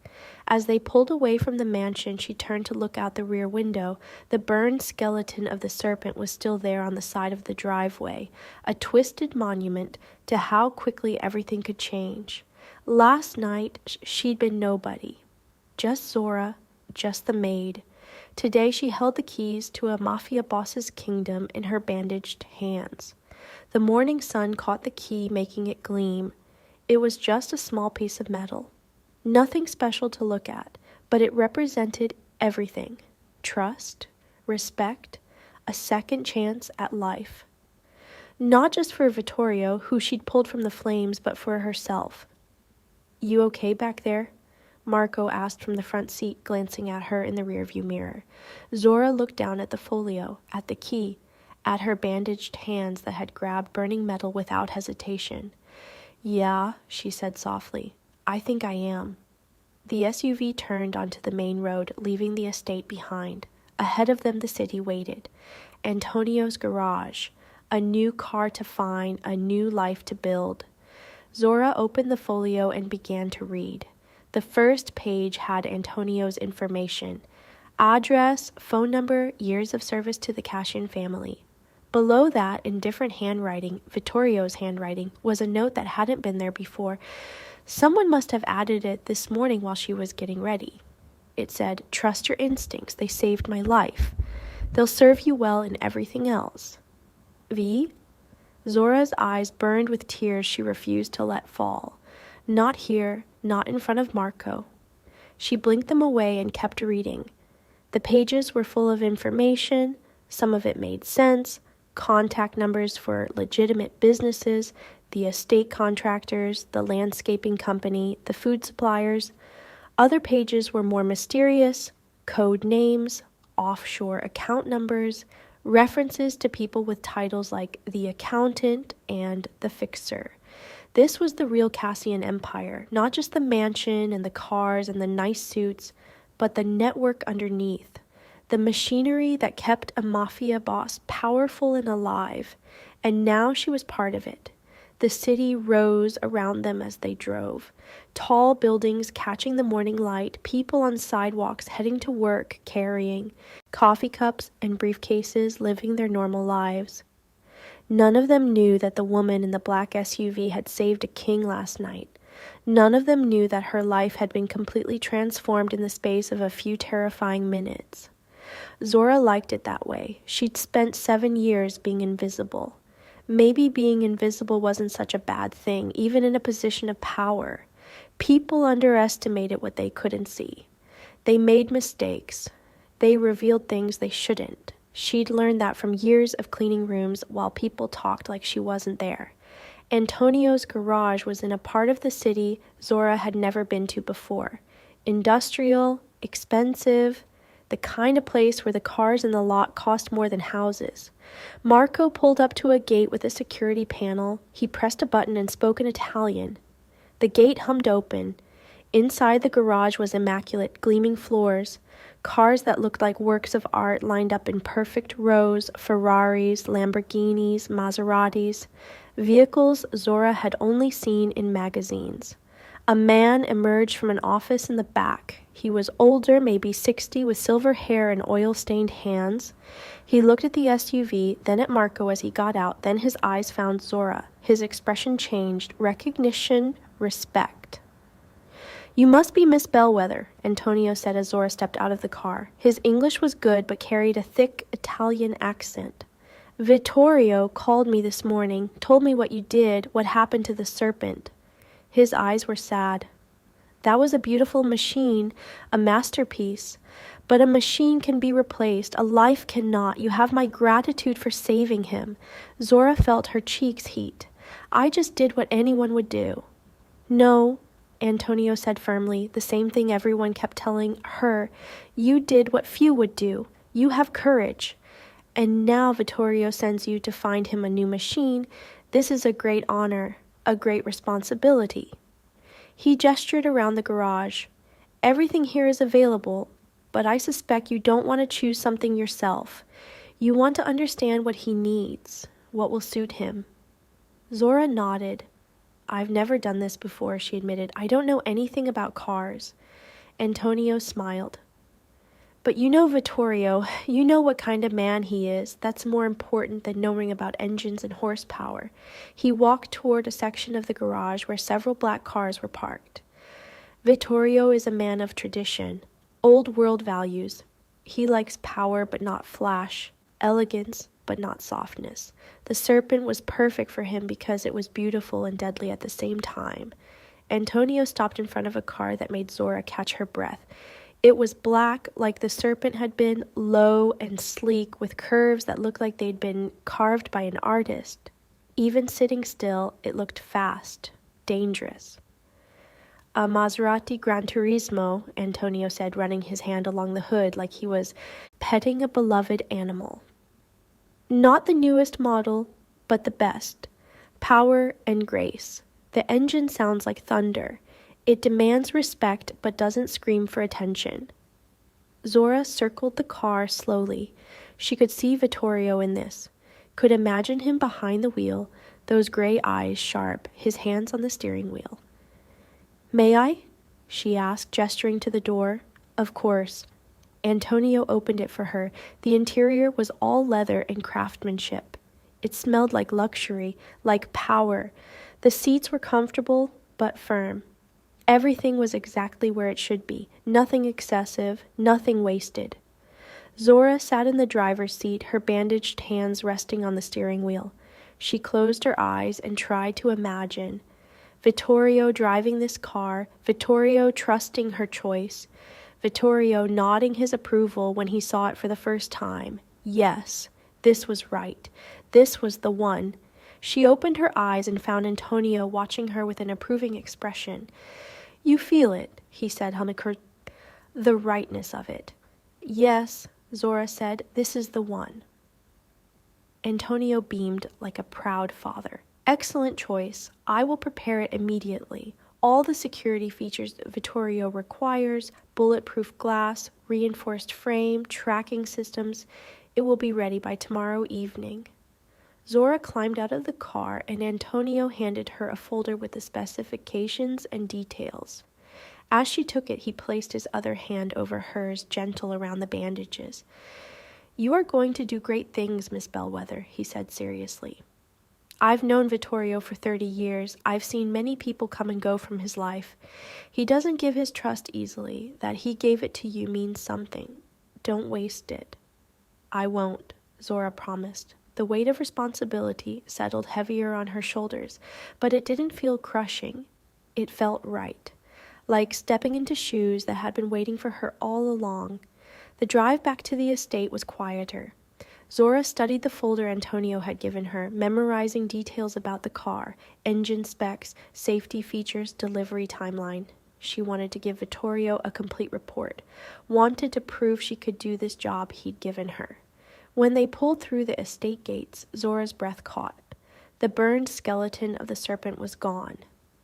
As they pulled away from the mansion, she turned to look out the rear window. The burned skeleton of the serpent was still there on the side of the driveway, a twisted monument to how quickly everything could change. Last night, she'd been nobody. Just Zora, just the maid. Today she held the keys to a mafia boss's kingdom in her bandaged hands. The morning sun caught the key, making it gleam. It was just a small piece of metal. Nothing special to look at, but it represented everything. Trust, respect, a second chance at life. Not just for Vittorio, who she'd pulled from the flames, but for herself. "You okay back there?" Marco asked from the front seat, glancing at her in the rearview mirror. Zora looked down at the folio, at the key, at her bandaged hands that had grabbed burning metal without hesitation. "Yeah," she said softly. "I think I am." The SUV turned onto the main road, leaving the estate behind. Ahead of them the city waited. Antonio's garage. A new car to find, a new life to build. Zora opened the folio and began to read. The first page had Antonio's information. Address, phone number, years of service to the Cassian family. Below that, in different handwriting, Vittorio's handwriting, was a note that hadn't been there before. Someone must have added it this morning while she was getting ready. It said, "Trust your instincts. They saved my life. They'll serve you well in everything else." V? Zora's eyes burned with tears she refused to let fall. Not here, not in front of Marco. She blinked them away and kept reading. The pages were full of information. Some of it made sense. Contact numbers for legitimate businesses, the estate contractors, the landscaping company, the food suppliers. Other pages were more mysterious, code names, offshore account numbers, references to people with titles like the accountant and the fixer. This was the real Cassian empire, not just the mansion and the cars and the nice suits, but the network underneath. The machinery that kept a mafia boss powerful and alive, and now she was part of it. The city rose around them as they drove. Tall buildings catching the morning light, people on sidewalks heading to work carrying coffee cups and briefcases, living their normal lives. None of them knew that the woman in the black SUV had saved a king last night. None of them knew that her life had been completely transformed in the space of a few terrifying minutes. Zora liked it that way. She'd spent 7 years being invisible. Maybe being invisible wasn't such a bad thing, even in a position of power. People underestimated what they couldn't see. They made mistakes. They revealed things they shouldn't. She'd learned that from years of cleaning rooms while people talked like she wasn't there. Antonio's garage was in a part of the city Zora had never been to before. Industrial, expensive, the kind of place where the cars in the lot cost more than houses. Marco pulled up to a gate with a security panel. He pressed a button and spoke in Italian. The gate hummed open. Inside the garage was immaculate, gleaming floors. Cars that looked like works of art lined up in perfect rows, Ferraris, Lamborghinis, Maseratis, vehicles Zora had only seen in magazines. A man emerged from an office in the back. He was older, maybe 60, with silver hair and oil-stained hands. He looked at the SUV, then at Marco as he got out, then his eyes found Zora. His expression changed. Recognition, respect. "You must be Miss Bellwether," Antonio said as Zora stepped out of the car. His English was good, but carried a thick Italian accent. "Vittorio called me this morning, told me what you did, what happened to the serpent." His eyes were sad. "That was a beautiful machine, a masterpiece. But a machine can be replaced, a life cannot. You have my gratitude for saving him." Zora felt her cheeks heat. "I just did what anyone would do." "No," Antonio said firmly, the same thing everyone kept telling her. "You did what few would do. You have courage. And now Vittorio sends you to find him a new machine. This is a great honor, a great responsibility." He gestured around the garage. "Everything here is available, but I suspect you don't want to choose something yourself. You want to understand what he needs, what will suit him. Zora nodded. I've never done this before, she admitted. I don't know anything about cars. Antonio smiled. But you know Vittorio, you know what kind of man he is. That's more important than knowing about engines and horsepower. He walked toward a section of the garage where several black cars were parked. Vittorio is a man of tradition, old world values. He likes power but not flash, elegance but not softness. The Serpent was perfect for him because it was beautiful and deadly at the same time. Antonio stopped in front of a car that made Zora catch her breath. It was black, like the Serpent had been, low and sleek, with curves that looked like they'd been carved by an artist. Even sitting still, it looked fast, dangerous. A Maserati Gran Turismo, Antonio said, running his hand along the hood like he was petting a beloved animal. Not the newest model, but the best. Power and grace. The engine sounds like thunder. It demands respect but doesn't scream for attention. Zora circled the car slowly. She could see Vittorio in this, could imagine him behind the wheel, those gray eyes sharp, his hands on the steering wheel. May I? She asked, gesturing to the door. Of course. Antonio opened it for her. The interior was all leather and craftsmanship. It smelled like luxury, like power. The seats were comfortable but firm. Everything was exactly where it should be, nothing excessive, nothing wasted. Zora sat in the driver's seat, her bandaged hands resting on the steering wheel. She closed her eyes and tried to imagine. Vittorio driving this car, Vittorio trusting her choice, Vittorio nodding his approval when he saw it for the first time. Yes, this was right. This was the one. She opened her eyes and found Antonio watching her with an approving expression. You feel it, he said, the rightness of it. Yes, Zora said, this is the one. Antonio beamed like a proud father. Excellent choice. I will prepare it immediately. All the security features Vittorio requires, bulletproof glass, reinforced frame, tracking systems. It will be ready by tomorrow evening. Zora climbed out of the car, and Antonio handed her a folder with the specifications and details. As she took it, he placed his other hand over hers, gentle around the bandages. You are going to do great things, Miss Bellwether, he said seriously. I've known Vittorio for 30 years. I've seen many people come and go from his life. He doesn't give his trust easily. That he gave it to you means something. Don't waste it. I won't, Zora promised. The weight of responsibility settled heavier on her shoulders, but it didn't feel crushing. It felt right, like stepping into shoes that had been waiting for her all along. The drive back to the estate was quieter. Zora studied the folder Antonio had given her, memorizing details about the car, engine specs, safety features, delivery timeline. She wanted to give Vittorio a complete report, wanted to prove she could do this job he'd given her. When they pulled through the estate gates, Zora's breath caught. The burned skeleton of the Serpent was gone.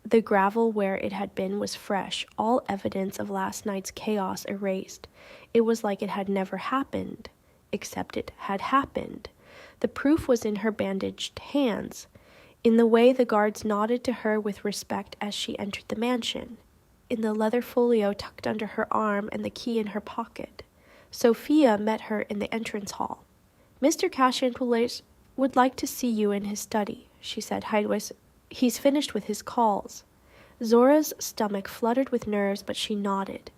The gravel where it had been was fresh, all evidence of last night's chaos erased. It was like it had never happened, except it had happened. The proof was in her bandaged hands, in the way the guards nodded to her with respect as she entered the mansion, in the leather folio tucked under her arm and the key in her pocket. Sophia met her in the entrance hall. Mr. Cassian would like to see you in his study, she said. He's finished with his calls. Zora's stomach fluttered with nerves, but she nodded.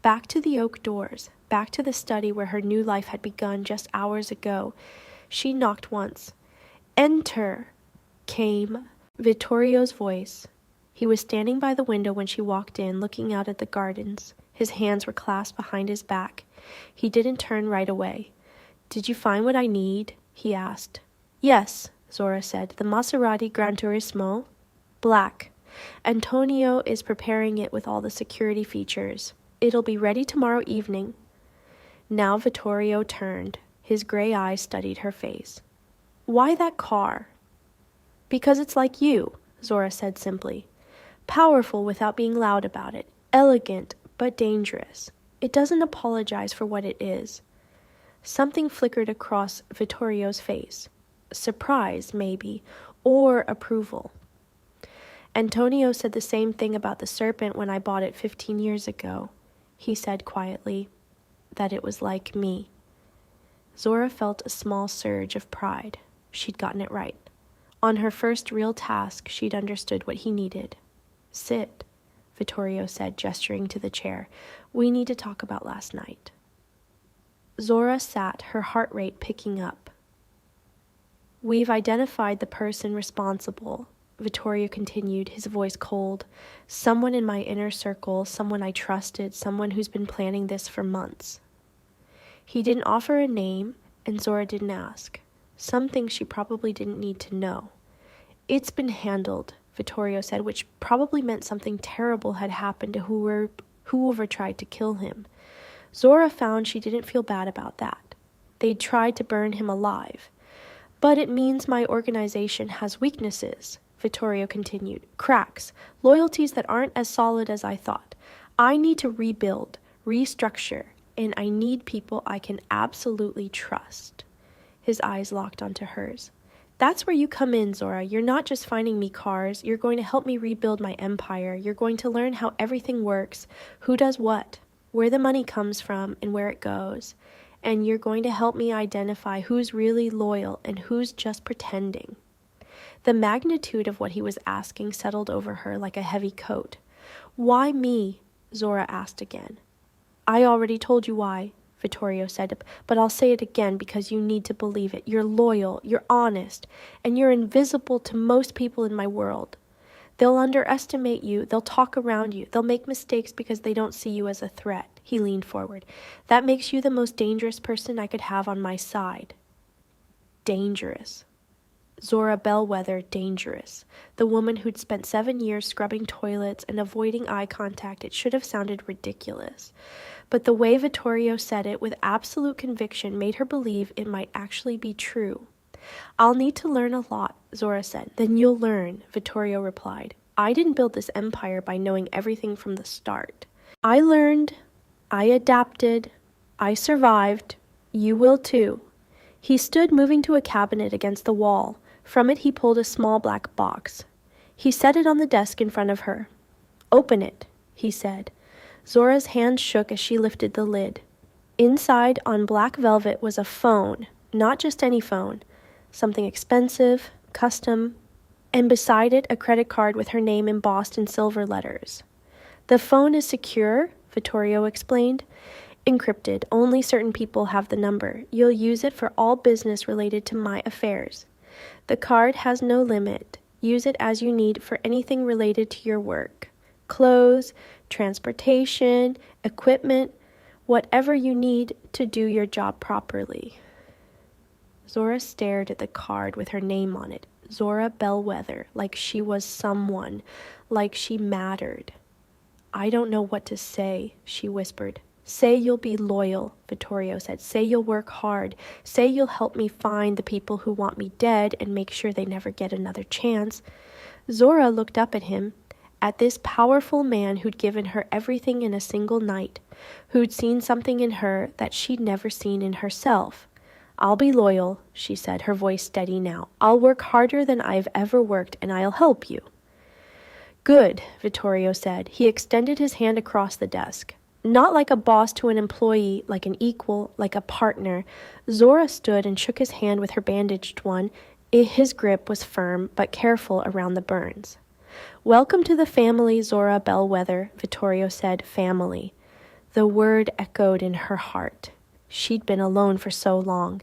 Back to the oak doors, back to the study where her new life had begun just hours ago. She knocked once. Enter, came Vittorio's voice. He was standing by the window when she walked in, looking out at the gardens. His hands were clasped behind his back. He didn't turn right away. Did you find what I need? He asked. Yes, Zora said. The Maserati Gran Turismo? Black. Antonio is preparing it with all the security features. It'll be ready tomorrow evening. Now Vittorio turned. His gray eyes studied her face. Why that car? Because it's like you, Zora said simply. Powerful without being loud about it. Elegant, but dangerous. It doesn't apologize for what it is. Something flickered across Vittorio's face. Surprise, maybe, or approval. Antonio said the same thing about the serpent when I bought it 15 years ago. He said quietly that it was like me. Zora felt a small surge of pride. She'd gotten it right. On her first real task, she'd understood what he needed. Sit, Vittorio said, gesturing to the chair. We need to talk about last night. Zora sat, her heart rate picking up. We've identified the person responsible, Vittorio continued, his voice cold. Someone in my inner circle, someone I trusted, someone who's been planning this for months. He didn't offer a name, and Zora didn't ask. Some things she probably didn't need to know. It's been handled, Vittorio said, which probably meant something terrible had happened to whoever tried to kill him. Zora found she didn't feel bad about that. They'd tried to burn him alive. But it means my organization has weaknesses, Vittorio continued. Cracks, loyalties that aren't as solid as I thought. I need to rebuild, restructure, and I need people I can absolutely trust. His eyes locked onto hers. That's where you come in, Zora. You're not just finding me cars. You're going to help me rebuild my empire. You're going to learn how everything works, who does what, where the money comes from, and where it goes. And you're going to help me identify who's really loyal and who's just pretending. The magnitude of what he was asking settled over her like a heavy coat. Why me? Zora asked again. I already told you why, Vittorio said, but I'll say it again because you need to believe it. You're loyal, you're honest, and you're invisible to most people in my world. They'll underestimate you, they'll talk around you, they'll make mistakes because they don't see you as a threat. He leaned forward. That makes you the most dangerous person I could have on my side. Dangerous. Zora Bellwether, dangerous. The woman who'd spent 7 years scrubbing toilets and avoiding eye contact. It should have sounded ridiculous. But the way Vittorio said it with absolute conviction made her believe it might actually be true. I'll need to learn a lot, Zora said. Then you'll learn, Vittorio replied. I didn't build this empire by knowing everything from the start. I learned, I adapted, I survived. You will too. He stood moving to a cabinet against the wall. From it he pulled a small black box. He set it on the desk in front of her. Open it, he said. Zora's hand shook as she lifted the lid. Inside, on black velvet, was a phone, not just any phone, something expensive, custom, and beside it a credit card with her name embossed in silver letters. The phone is secure, Vittorio explained. Encrypted, only certain people have the number. You'll use it for all business related to my affairs. The card has no limit. Use it as you need for anything related to your work. Clothes, transportation, equipment, whatever you need to do your job properly. Zora stared at the card with her name on it. Zora Bellwether, like she was someone, like she mattered. I don't know what to say, she whispered. Say you'll be loyal, Vittorio said. Say you'll work hard. Say you'll help me find the people who want me dead and make sure they never get another chance. Zora looked up at him, at this powerful man who'd given her everything in a single night, who'd seen something in her that she'd never seen in herself. I'll be loyal, she said, her voice steady now. I'll work harder than I've ever worked, and I'll help you. Good, Vittorio said. He extended his hand across the desk. Not like a boss to an employee, like an equal, like a partner. Zora stood and shook his hand with her bandaged one. His grip was firm, but careful around the burns. Welcome to the family, Zora Bellwether, Vittorio said, family. The word echoed in her heart. She'd been alone for so long.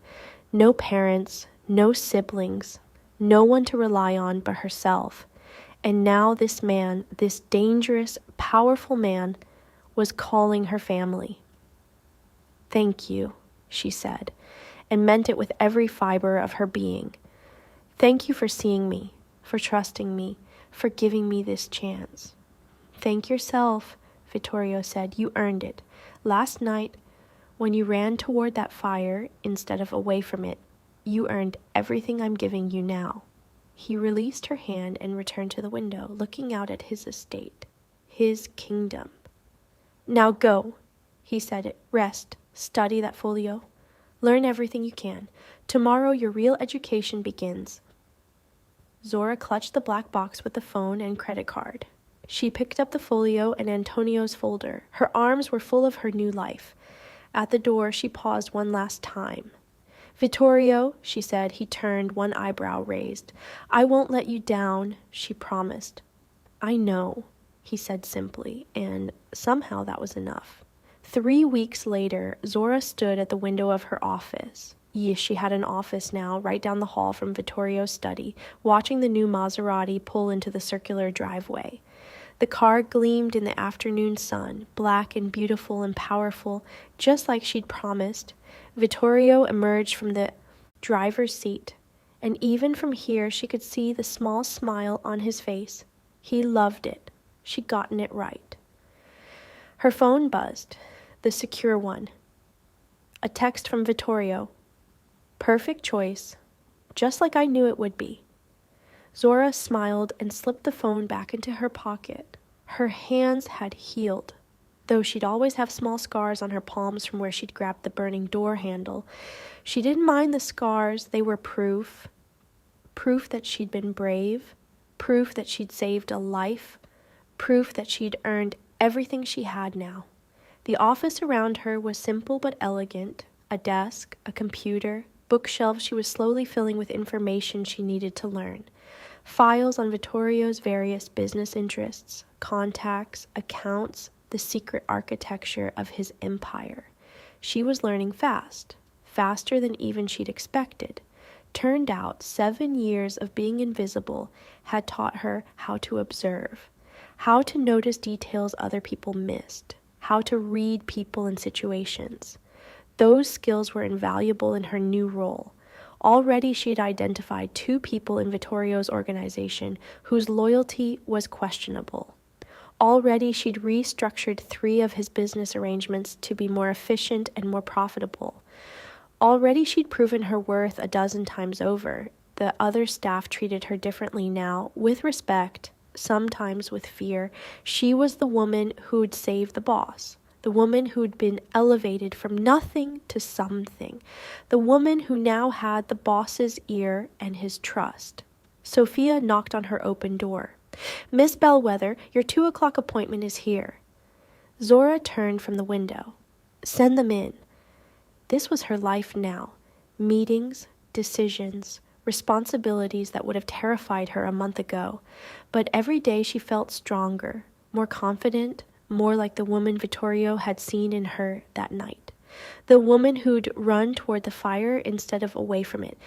No parents, no siblings, no one to rely on but herself. And now this man, this dangerous, powerful man, was calling her family. Thank you, she said, and meant it with every fiber of her being. Thank you for seeing me, for trusting me, for giving me this chance. Thank yourself, Vittorio said. You earned it. Last night, when you ran toward that fire instead of away from it, you earned everything I'm giving you now. He released her hand and returned to the window, looking out at his estate, his kingdom. Now go, he said. Rest, study that folio. Learn everything you can. Tomorrow your real education begins. Zora clutched the black box with the phone and credit card. She picked up the folio and Antonio's folder. Her arms were full of her new life. At the door, she paused one last time. Vittorio, she said. He turned, one eyebrow raised. I won't let you down, she promised. I know, he said simply, and somehow that was enough. 3 weeks later, Zora stood at the window of her office. Yes, she had an office now, right down the hall from Vittorio's study, watching the new Maserati pull into the circular driveway. The car gleamed in the afternoon sun, black and beautiful and powerful, just like she'd promised. Vittorio emerged from the driver's seat, and even from here she could see the small smile on his face. He loved it. She'd gotten it right. Her phone buzzed, the secure one. A text from Vittorio. Perfect choice, just like I knew it would be. Zora smiled and slipped the phone back into her pocket. Her hands had healed. Though she'd always have small scars on her palms from where she'd grabbed the burning door handle, she didn't mind the scars. They were proof. Proof that she'd been brave. Proof that she'd saved a life. Proof that she'd earned everything she had now. The office around her was simple but elegant. A desk, a computer, bookshelves she was slowly filling with information she needed to learn. Files on Vittorio's various business interests, contacts, accounts, the secret architecture of his empire. She was learning fast, faster than even she'd expected. Turned out 7 years of being invisible had taught her how to observe, how to notice details other people missed, how to read people and situations. Those skills were invaluable in her new role. Already she had identified 2 people in Vittorio's organization whose loyalty was questionable. Already she'd restructured 3 of his business arrangements to be more efficient and more profitable. Already she'd proven her worth a dozen times over. The other staff treated her differently now, with respect, sometimes with fear. She was the woman who'd saved the boss. The woman who'd been elevated from nothing to something. The woman who now had the boss's ear and his trust. Sophia knocked on her open door. Miss Bellwether, your 2 o'clock appointment is here. Zora turned from the window. Send them in. This was her life now. Meetings, decisions, responsibilities that would have terrified her a month ago. But every day she felt stronger, more confident, more like the woman Vittorio had seen in her that night. The woman who'd run toward the fire instead of away from it.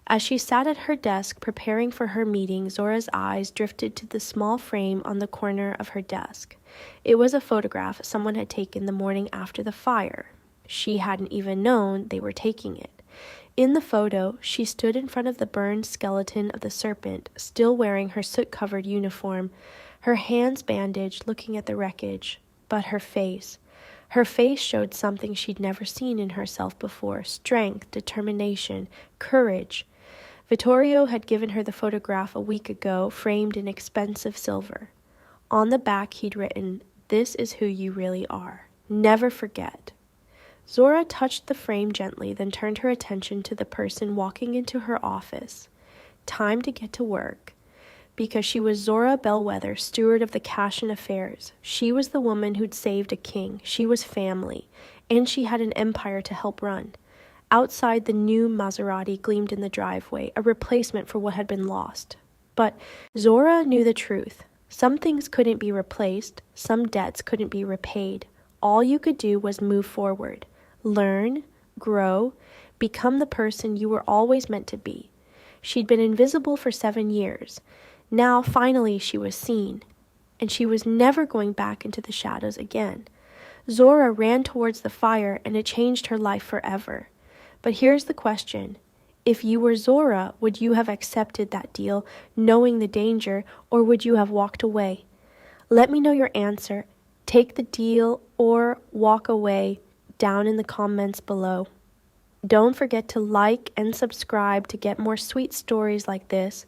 As she sat at her desk preparing for her meeting, Zora's eyes drifted to the small frame on the corner of her desk. It was a photograph someone had taken the morning after the fire. She hadn't even known they were taking it. In the photo, she stood in front of the burned skeleton of the serpent, still wearing her soot-covered uniform, her hands bandaged, looking at the wreckage. But her face showed something she'd never seen in herself before: strength, determination, courage. Vittorio had given her the photograph a week ago, framed in expensive silver. On the back he'd written, "This is who you really are. Never forget." Zora touched the frame gently, then turned her attention to the person walking into her office. Time to get to work. Because she was Zora Bellwether, steward of the Cassian affairs. She was the woman who'd saved a king. She was family. And she had an empire to help run. Outside, the new Maserati gleamed in the driveway, a replacement for what had been lost. But Zora knew the truth. Some things couldn't be replaced. Some debts couldn't be repaid. All you could do was move forward. Learn, grow, become the person you were always meant to be. She'd been invisible for 7 years. Now, finally, she was seen, and she was never going back into the shadows again. Zora ran towards the fire, and it changed her life forever. But here's the question. If you were Zora, would you have accepted that deal, knowing the danger, or would you have walked away? Let me know your answer. Take the deal or walk away down in the comments below. Don't forget to like and subscribe to get more sweet stories like this.